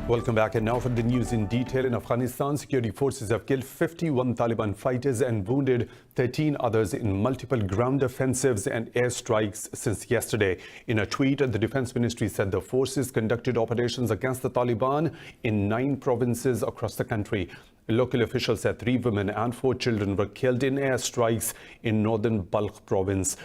Welcome back, and now for the news in detail. In Afghanistan, security forces have killed 51 Taliban fighters and wounded 13 others in multiple ground offensives and airstrikes since yesterday. In a tweet, the Defense Ministry said the forces conducted operations against the Taliban in 9 provinces across the country. Local officials said 3 women and 4 children were killed in airstrikes in northern Balkh province.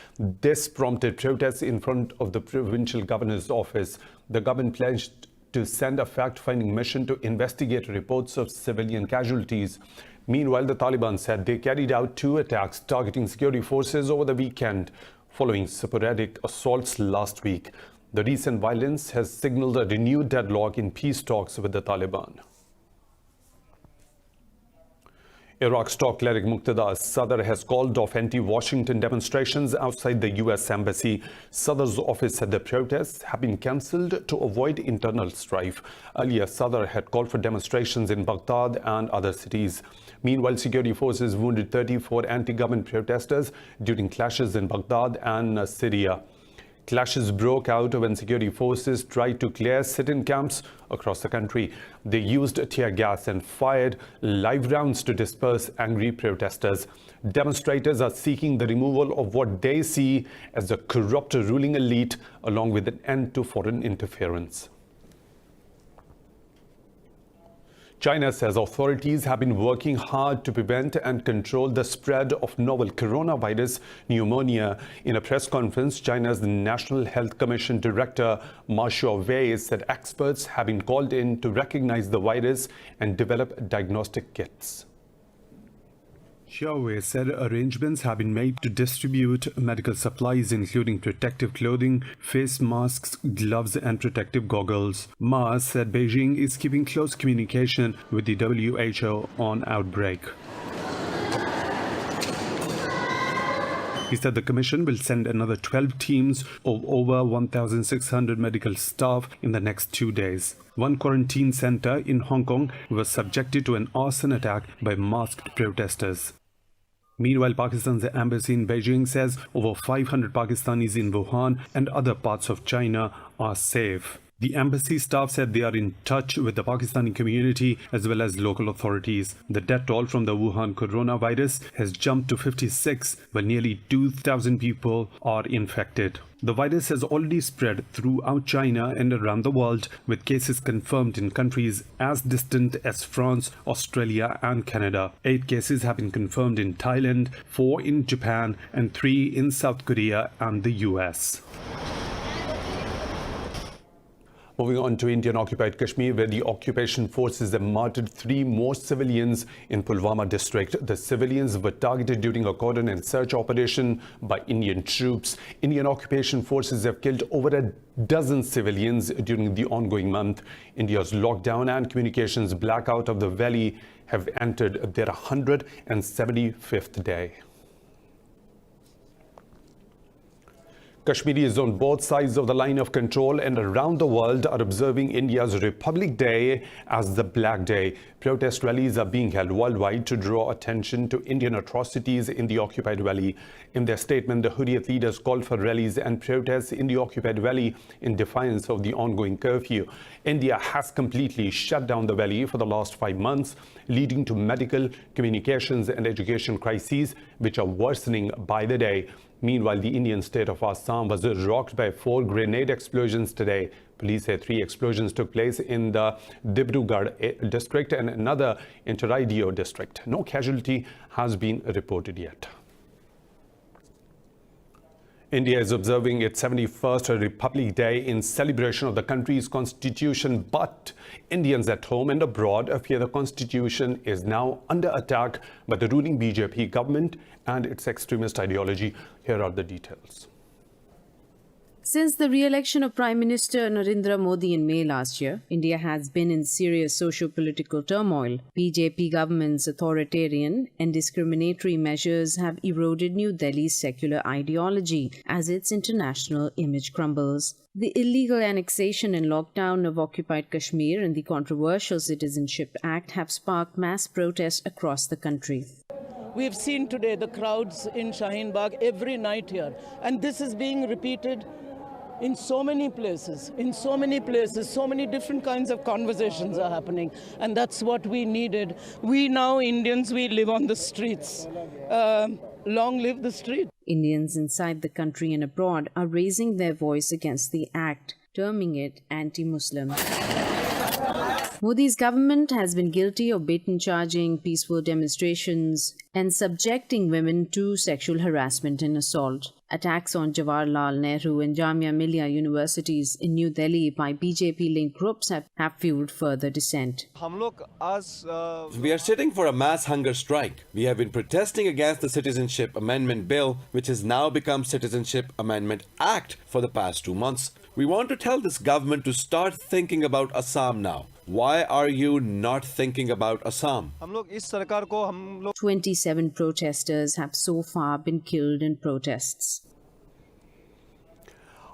This prompted protests in front of the provincial governor's office. The government pledged to send a fact-finding mission to investigate reports of civilian casualties. Meanwhile, the Taliban said they carried out 2 attacks targeting security forces over the weekend, following sporadic assaults last week. The recent violence has signaled a renewed deadlock in peace talks with the Taliban. Iraq's top cleric Muqtada Sadr has called off anti-Washington demonstrations outside the U.S. Embassy. Sadr's office said the protests have been cancelled to avoid internal strife. Earlier, Sadr had called for demonstrations in Baghdad and other cities. Meanwhile, security forces wounded 34 anti-government protesters during clashes in Baghdad and Syria. Clashes broke out when security forces tried to clear sit-in camps across the country. They used tear gas and fired live rounds to disperse angry protesters. Demonstrators are seeking the removal of what they see as a corrupt ruling elite, along with an end to foreign interference. China says authorities have been working hard to prevent and control the spread of novel coronavirus pneumonia. In a press conference, China's National Health Commission Director Ma Xiaowei said experts have been called in to recognize the virus and develop diagnostic kits. Xiaowei said arrangements have been made to distribute medical supplies including protective clothing, face masks, gloves and protective goggles. Ma said Beijing is keeping close communication with the WHO on outbreak. He said the commission will send another 12 teams of over 1,600 medical staff in the next 2 days. One quarantine center in Hong Kong was subjected to an arson attack by masked protesters. Meanwhile, Pakistan's embassy in Beijing says over 500 Pakistanis in Wuhan and other parts of China are safe. The embassy staff said they are in touch with the Pakistani community as well as local authorities. The death toll from the Wuhan coronavirus has jumped to 56, while nearly 2,000 people are infected. The virus has already spread throughout China and around the world, with cases confirmed in countries as distant as France, Australia and Canada. 8 cases have been confirmed in Thailand, 4 in Japan and 3 in South Korea and the US. Moving on to Indian-occupied Kashmir, where the occupation forces have martyred 3 more civilians in Pulwama district. The civilians were targeted during a cordon and search operation by Indian troops. Indian occupation forces have killed over a dozen civilians during the ongoing month. India's lockdown and communications blackout of the valley have entered their 175th day. Kashmiris on both sides of the line of control and around the world are observing India's Republic Day as the Black Day. Protest rallies are being held worldwide to draw attention to Indian atrocities in the occupied valley. In their statement, the Hurriyat leaders called for rallies and protests in the occupied valley in defiance of the ongoing curfew. India has completely shut down the valley for the last 5 months, leading to medical, communications and education crises which are worsening by the day. Meanwhile, the Indian state of Assam was rocked by 4 grenade explosions today. Police say 3 explosions took place in the Dibrugarh district and another in Choraidio district. No casualty has been reported yet. India is observing its 71st Republic Day in celebration of the country's constitution, but Indians at home and abroad fear the constitution is now under attack by the ruling BJP government and its extremist ideology. Here are the details. Since the re-election of Prime Minister Narendra Modi in May last year, India has been in serious socio-political turmoil. BJP government's authoritarian and discriminatory measures have eroded New Delhi's secular ideology as its international image crumbles. The illegal annexation and lockdown of occupied Kashmir and the controversial Citizenship Act have sparked mass protests across the country. We have seen today the crowds in Shaheen Bagh every night here, and this is being repeated in so many places, so many different kinds of conversations are happening. And that's what we needed. We now, Indians, we live on the streets. Long live the street. Indians inside the country and abroad are raising their voice against the act, terming it anti-Muslim. Modi's government has been guilty of bait charging peaceful demonstrations and subjecting women to sexual harassment and assault. Attacks on Jawaharlal Nehru and Jamia Millia universities in New Delhi by BJP-linked groups have fueled further dissent. We are sitting for a mass hunger strike. We have been protesting against the Citizenship Amendment Bill, which has now become Citizenship Amendment Act for the past 2 months. We want to tell this government to start thinking about Assam now. Why are you not thinking about Assam? 27 protesters have so far been killed in protests.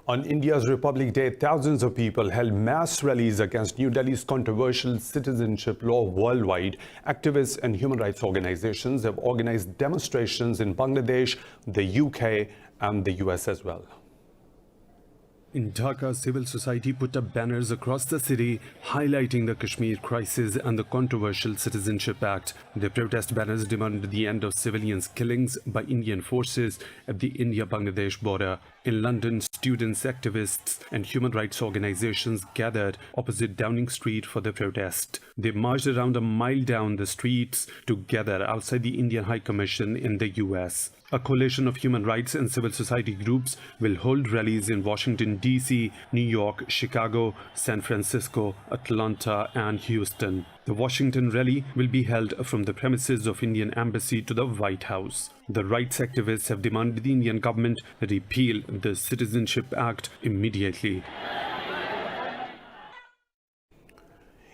On India's Republic Day, thousands of people held mass rallies against New Delhi's controversial citizenship law worldwide. Activists and human rights organizations have organized demonstrations in Bangladesh, the UK, and the US as well. In Dhaka, civil society put up banners across the city highlighting the Kashmir crisis and the controversial Citizenship Act. The protest banners demanded the end of civilians' killings by Indian forces at the India-Bangladesh border. In London, students, activists and human rights organizations gathered opposite Downing Street for the protest. They marched around a mile down the streets together outside the Indian High Commission in the US. A coalition of human rights and civil society groups will hold rallies in Washington, D.C., New York, Chicago, San Francisco, Atlanta, and Houston. The Washington rally will be held from the premises of Indian Embassy to the White House. The rights activists have demanded the Indian government repeal the Citizenship Act immediately.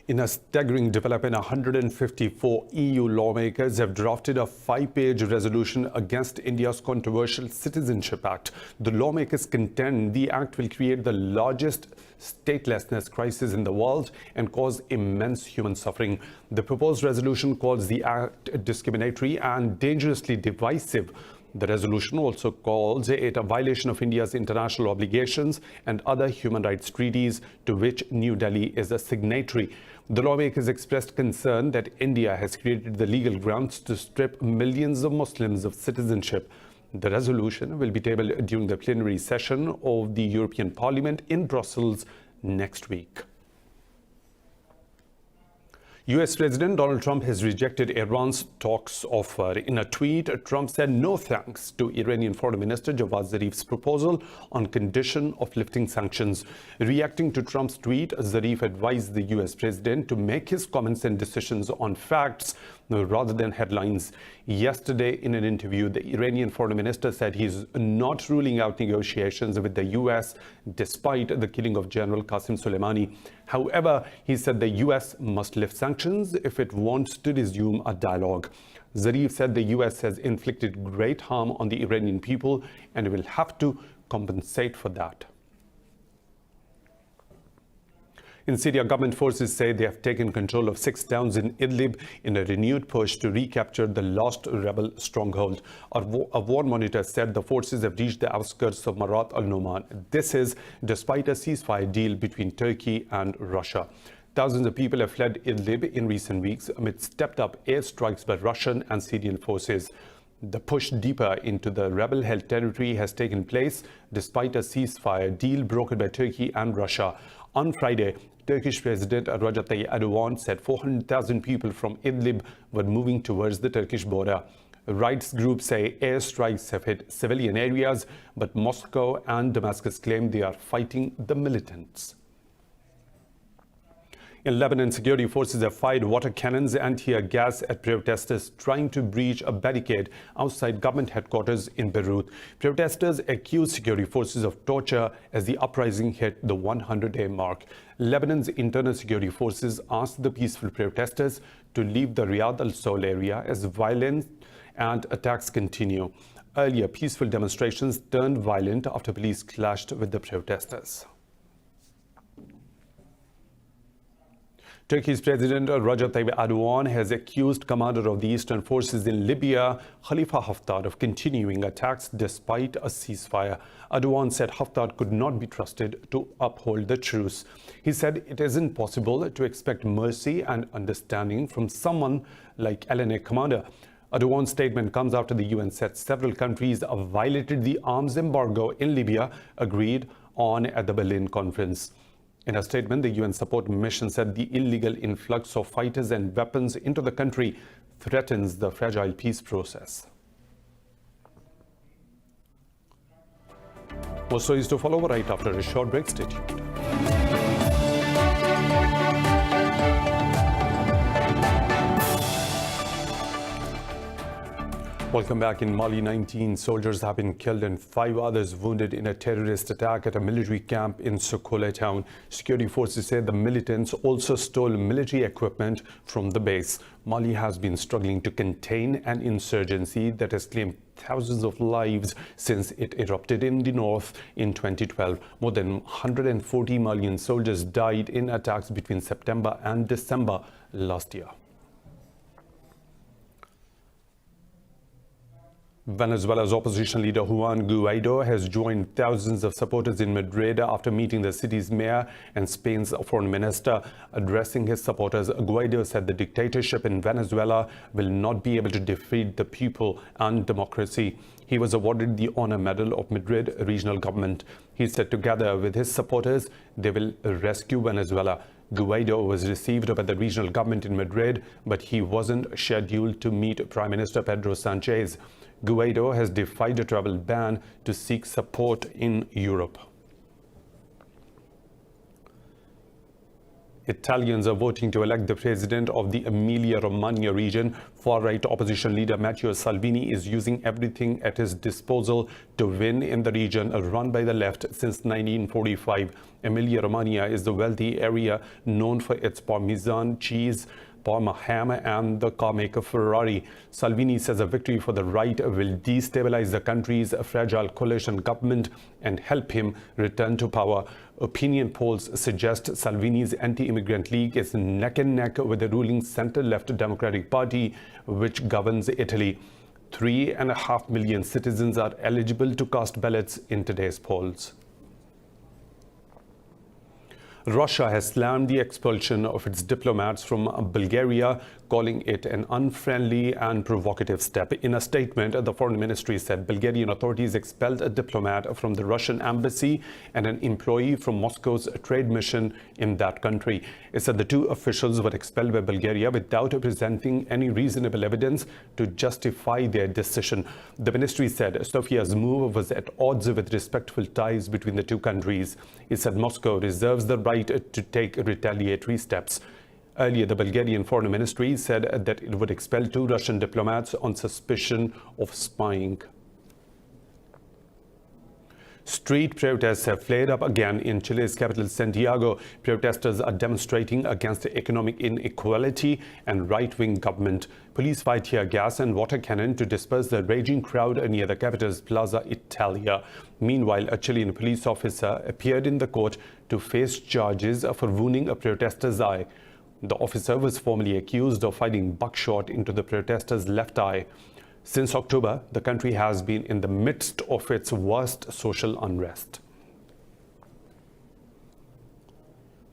In a staggering development, 154 EU lawmakers have drafted a 5-page resolution against India's controversial Citizenship Act. The lawmakers contend the act will create the largest statelessness crisis in the world and cause immense human suffering. The proposed resolution calls the act discriminatory and dangerously divisive. The resolution also calls it a violation of India's international obligations and other human rights treaties to which New Delhi is a signatory. The lawmakers expressed concern that India has created the legal grounds to strip millions of Muslims of citizenship. The resolution will be tabled during the plenary session of the European Parliament in Brussels next week. US President Donald Trump has rejected Iran's talks offer. In a tweet, Trump said no thanks to Iranian Foreign Minister Javad Zarif's proposal on condition of lifting sanctions. Reacting to Trump's tweet, Zarif advised the US President to make his comments and decisions on facts rather than headlines. Yesterday, in an interview, the Iranian Foreign Minister said he is not ruling out negotiations with the US despite the killing of General Qasem Soleimani. However, he said the US must lift sanctions if it wants to resume a dialogue. Zarif said the US has inflicted great harm on the Iranian people and will have to compensate for that. In Syria, government forces say they have taken control of 6 towns in Idlib in a renewed push to recapture the lost rebel stronghold. A war monitor said the forces have reached the outskirts of Marat al-Numan. This is despite a ceasefire deal between Turkey and Russia. Thousands of people have fled Idlib in recent weeks amid stepped-up airstrikes by Russian and Syrian forces. The push deeper into the rebel-held territory has taken place despite a ceasefire deal brokered by Turkey and Russia. On Friday, Turkish President Recep Tayyip Erdogan said 400,000 people from Idlib were moving towards the Turkish border. Rights groups say airstrikes have hit civilian areas, but Moscow and Damascus claim they are fighting the militants. In Lebanon, security forces have fired water cannons and tear gas at protesters trying to breach a barricade outside government headquarters in Beirut. Protesters accuse security forces of torture as the uprising hit the 100-day mark. Lebanon's internal security forces asked the peaceful protesters to leave the Riyadh al-Sol area as violence and attacks continue. Earlier, peaceful demonstrations turned violent after police clashed with the protesters. Turkey's President Recep Tayyip Erdogan has accused commander of the eastern forces in Libya, Khalifa Haftar, of continuing attacks despite a ceasefire. Erdogan said Haftar could not be trusted to uphold the truce. He said it isn't possible to expect mercy and understanding from someone like LNA commander. Erdogan's statement comes after the UN said several countries violated the arms embargo in Libya agreed on at the Berlin conference. In a statement, the UN support mission said the illegal influx of fighters and weapons into the country threatens the fragile peace process. More stories to follow right after a short break. Stay tuned. Welcome back. In Mali, 19 soldiers have been killed and 5 others wounded in a terrorist attack at a military camp in Sokole town. Security forces say the militants also stole military equipment from the base. Mali has been struggling to contain an insurgency that has claimed thousands of lives since it erupted in the north in 2012. More than 140 Malian soldiers died in attacks between September and December last year. Venezuela's opposition leader Juan Guaido has joined thousands of supporters in Madrid after meeting the city's mayor and Spain's foreign minister. Addressing his supporters, Guaido said the dictatorship in Venezuela will not be able to defeat the people and democracy. He was awarded the Honor Medal of Madrid regional government. He said together with his supporters, they will rescue Venezuela. Guaido was received by the regional government in Madrid, but he wasn't scheduled to meet Prime Minister Pedro Sanchez. Guaido has defied a travel ban to seek support in Europe. Italians are voting to elect the president of the Emilia-Romagna region. Far-right opposition leader Matteo Salvini is using everything at his disposal to win in the region run by the left since 1945. Emilia-Romagna is the wealthy area known for its Parmesan cheese, Parma ham and the car maker Ferrari. Salvini says a victory for the right will destabilize the country's fragile coalition government and help him return to power. Opinion polls suggest Salvini's anti-immigrant league is neck and neck with the ruling center-left Democratic Party, which governs Italy. 3.5 million citizens are eligible to cast ballots in today's polls. Russia has slammed the expulsion of its diplomats from Bulgaria, calling it an unfriendly and provocative step. In a statement, the foreign ministry said Bulgarian authorities expelled a diplomat from the Russian embassy and an employee from Moscow's trade mission in that country. It said the two officials were expelled by Bulgaria without presenting any reasonable evidence to justify their decision. The ministry said Sofia's move was at odds with respectful ties between the two countries. It said Moscow reserves the right to take retaliatory steps. Earlier, the Bulgarian Foreign Ministry said that it would expel 2 Russian diplomats on suspicion of spying. Street protests have flared up again in Chile's capital, Santiago. Protesters are demonstrating against economic inequality and right-wing government. Police fired tear gas and water cannon to disperse the raging crowd near the capital's Plaza Italia. Meanwhile, a Chilean police officer appeared in the court to face charges for wounding a protester's eye. The officer was formally accused of firing buckshot into the protester's left eye. Since October, the country has been in the midst of its worst social unrest.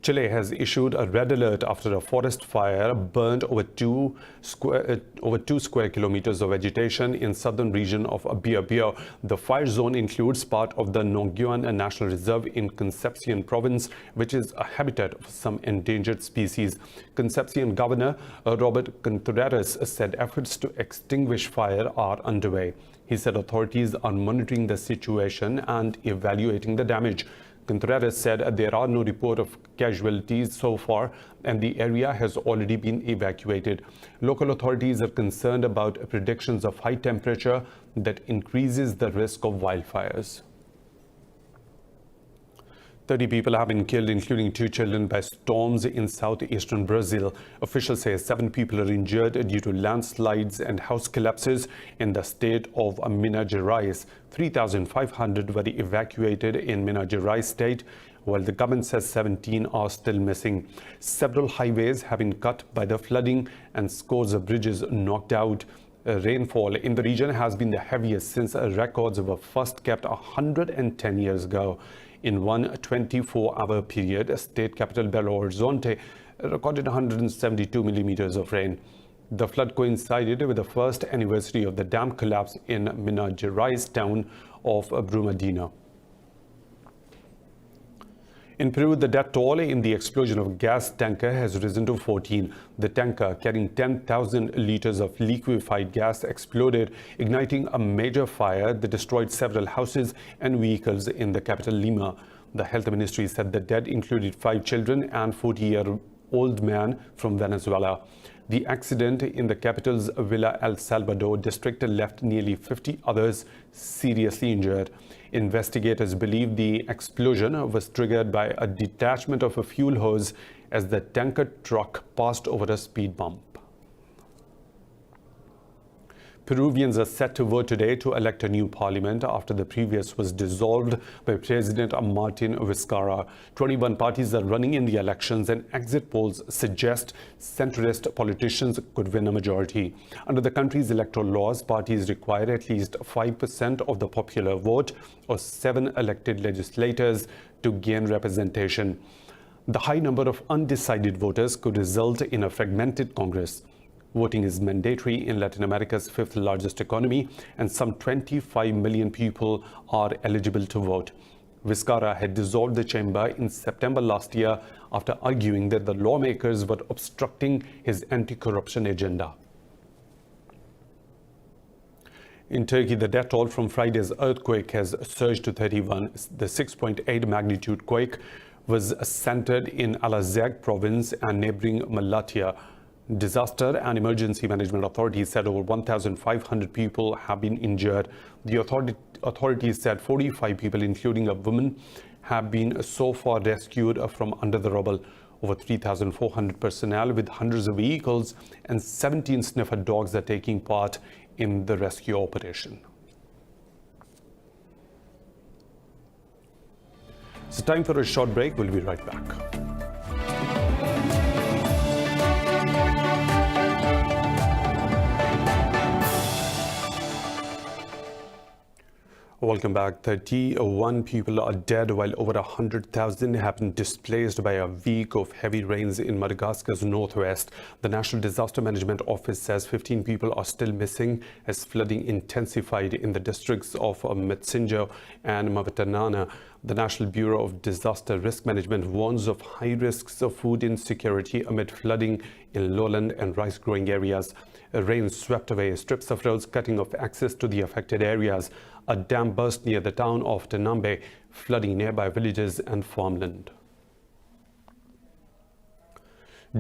Chile has issued a red alert after a forest fire burned over 2 square kilometers of vegetation in southern region of Biobío. The fire zone includes part of the Nonguan National Reserve in Concepcion province, which is a habitat of some endangered species. Concepcion Governor Robert Contreras said efforts to extinguish fire are underway. He said authorities are monitoring the situation and evaluating the damage. Contreras said there are no reports of casualties so far and the area has already been evacuated. Local authorities are concerned about predictions of high temperature that increases the risk of wildfires. 30 people have been killed, including 2 children, by storms in southeastern Brazil. Officials say 7 people are injured due to landslides and house collapses in the state of Minas Gerais. 3,500 were evacuated in Minas Gerais state, while the government says 17 are still missing. Several highways have been cut by the flooding and scores of bridges knocked out. Rainfall in the region has been the heaviest since records were first kept 110 years ago. In one 24-hour period, state capital Belo Horizonte recorded 172 millimeters of rain. The flood coincided with the first anniversary of the dam collapse in Minas Gerais town of Brumadinho. In Peru, the death toll in the explosion of a gas tanker has risen to 14. The tanker, carrying 10,000 liters of liquefied gas, exploded, igniting a major fire that destroyed several houses and vehicles in the capital Lima. The health ministry said the dead included 5 children and a 40-year-old man from Venezuela. The accident in the capital's Villa El Salvador district left nearly 50 others seriously injured. Investigators believe the explosion was triggered by a detachment of a fuel hose as the tanker truck passed over a speed bump. Peruvians are set to vote today to elect a new parliament after the previous was dissolved by President Martin Vizcarra. 21 parties are running in the elections, and exit polls suggest centrist politicians could win a majority. Under the country's electoral laws, parties require at least 5% of the popular vote or 7 elected legislators to gain representation. The high number of undecided voters could result in a fragmented Congress. Voting is mandatory in Latin America's 5th largest economy, and some 25 million people are eligible to vote. Vizcarra had dissolved the chamber in September last year after arguing that the lawmakers were obstructing his anti-corruption agenda. In Turkey, the death toll from Friday's earthquake has surged to 31. The 6.8 magnitude quake was centered in Alazeg province and neighboring Malatya. Disaster and Emergency Management Authorities said over 1,500 people have been injured. The authorities said 45 people, including a woman, have been so far rescued from under the rubble. Over 3,400 personnel with hundreds of vehicles and 17 sniffer dogs are taking part in the rescue operation. It's time for a short break. We'll be right back. Welcome back. 31 people are dead, while over 100,000 have been displaced by a week of heavy rains in Madagascar's northwest. The National Disaster Management Office says 15 people are still missing as flooding intensified in the districts of Metsinjo and Mavatanana. The National Bureau of Disaster Risk Management warns of high risks of food insecurity amid flooding in lowland and rice-growing areas. Rain swept away strips of roads, cutting off access to the affected areas. A dam burst near the town of Tenambe, flooding nearby villages and farmland.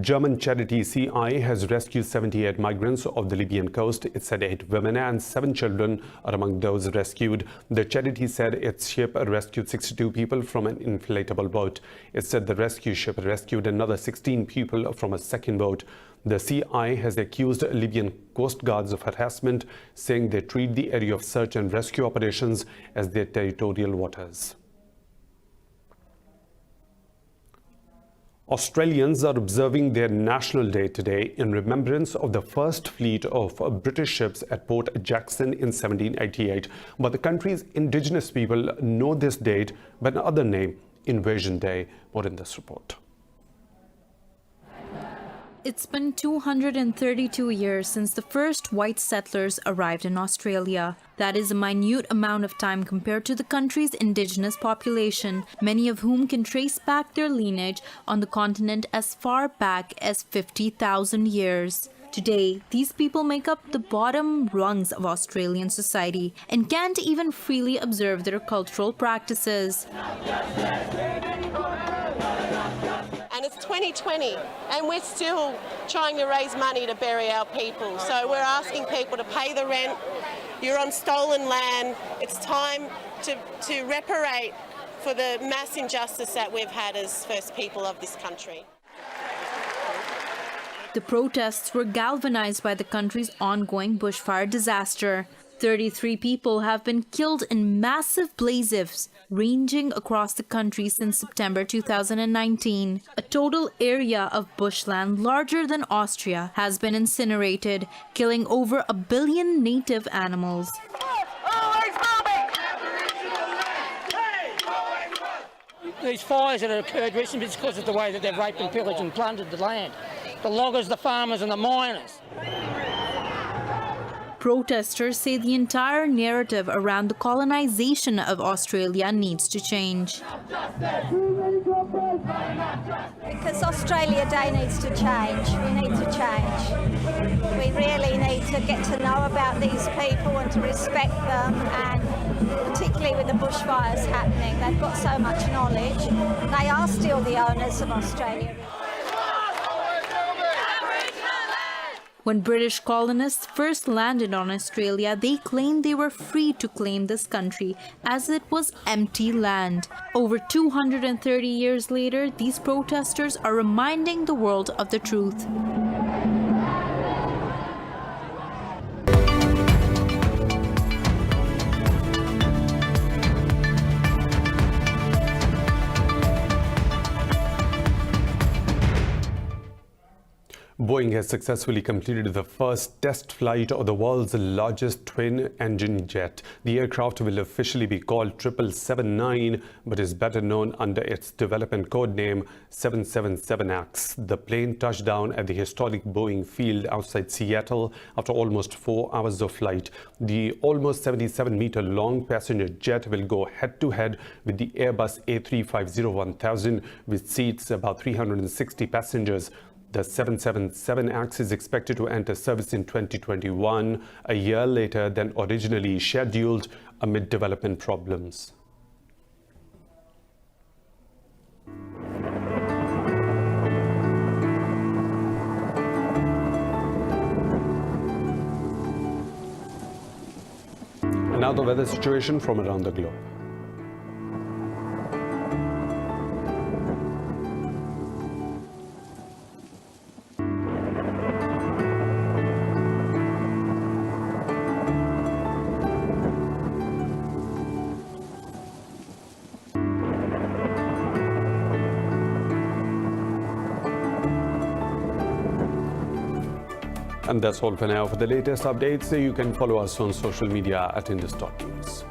German charity CI has rescued 78 migrants off the Libyan coast. It said 8 women and 7 children are among those rescued. The charity said its ship rescued 62 people from an inflatable boat. It said the rescue ship rescued another 16 people from a second boat. The CI has accused Libyan coast guards of harassment, saying they treat the area of search and rescue operations as their territorial waters. Australians are observing their National Day today in remembrance of the first fleet of British ships at Port Jackson in 1788. But the country's indigenous people know this date by another name, Invasion Day. More in this report. It's been 232 years since the first white settlers arrived in Australia. That is a minute amount of time compared to the country's indigenous population, many of whom can trace back their lineage on the continent as far back as 50,000 years. Today, these people make up the bottom rungs of Australian society and can't even freely observe their cultural practices. And it's 2020 and we're still trying to raise money to bury our people. So we're asking people to pay the rent. You're on stolen land. It's time to reparate for the mass injustice that we've had as First People of this country. The protests were galvanized by the country's ongoing bushfire disaster. 33 people have been killed in massive blazes ranging across the country since September 2019. A total area of bushland larger than Austria has been incinerated, killing over 1 billion native animals. These fires that have occurred recently is because of the way that they've raped and pillaged and plundered the land. The loggers, the farmers and the miners. Protesters say the entire narrative around the colonization of Australia needs to change. Because Australia Day needs to change. We need to change. We really need to get to know about these people and to respect them, and particularly with the bushfires happening. They've got so much knowledge. They are still the owners of Australia. When British colonists first landed on Australia, they claimed they were free to claim this country as it was empty land. Over 230 years later, these protesters are reminding the world of the truth. Boeing has successfully completed the first test flight of the world's largest twin-engine jet. The aircraft will officially be called 777-9, but is better known under its development code name 777X. The plane touched down at the historic Boeing field outside Seattle after almost 4 hours of flight. The almost 77-meter-long passenger jet will go head-to-head with the Airbus A350-1000, which seats about 360 passengers. The 777X is expected to enter service in 2021, a year later than originally scheduled, amid development problems. And now the weather situation from around the globe. And that's all for now. For the latest updates, you can follow us on social media at Indus.News.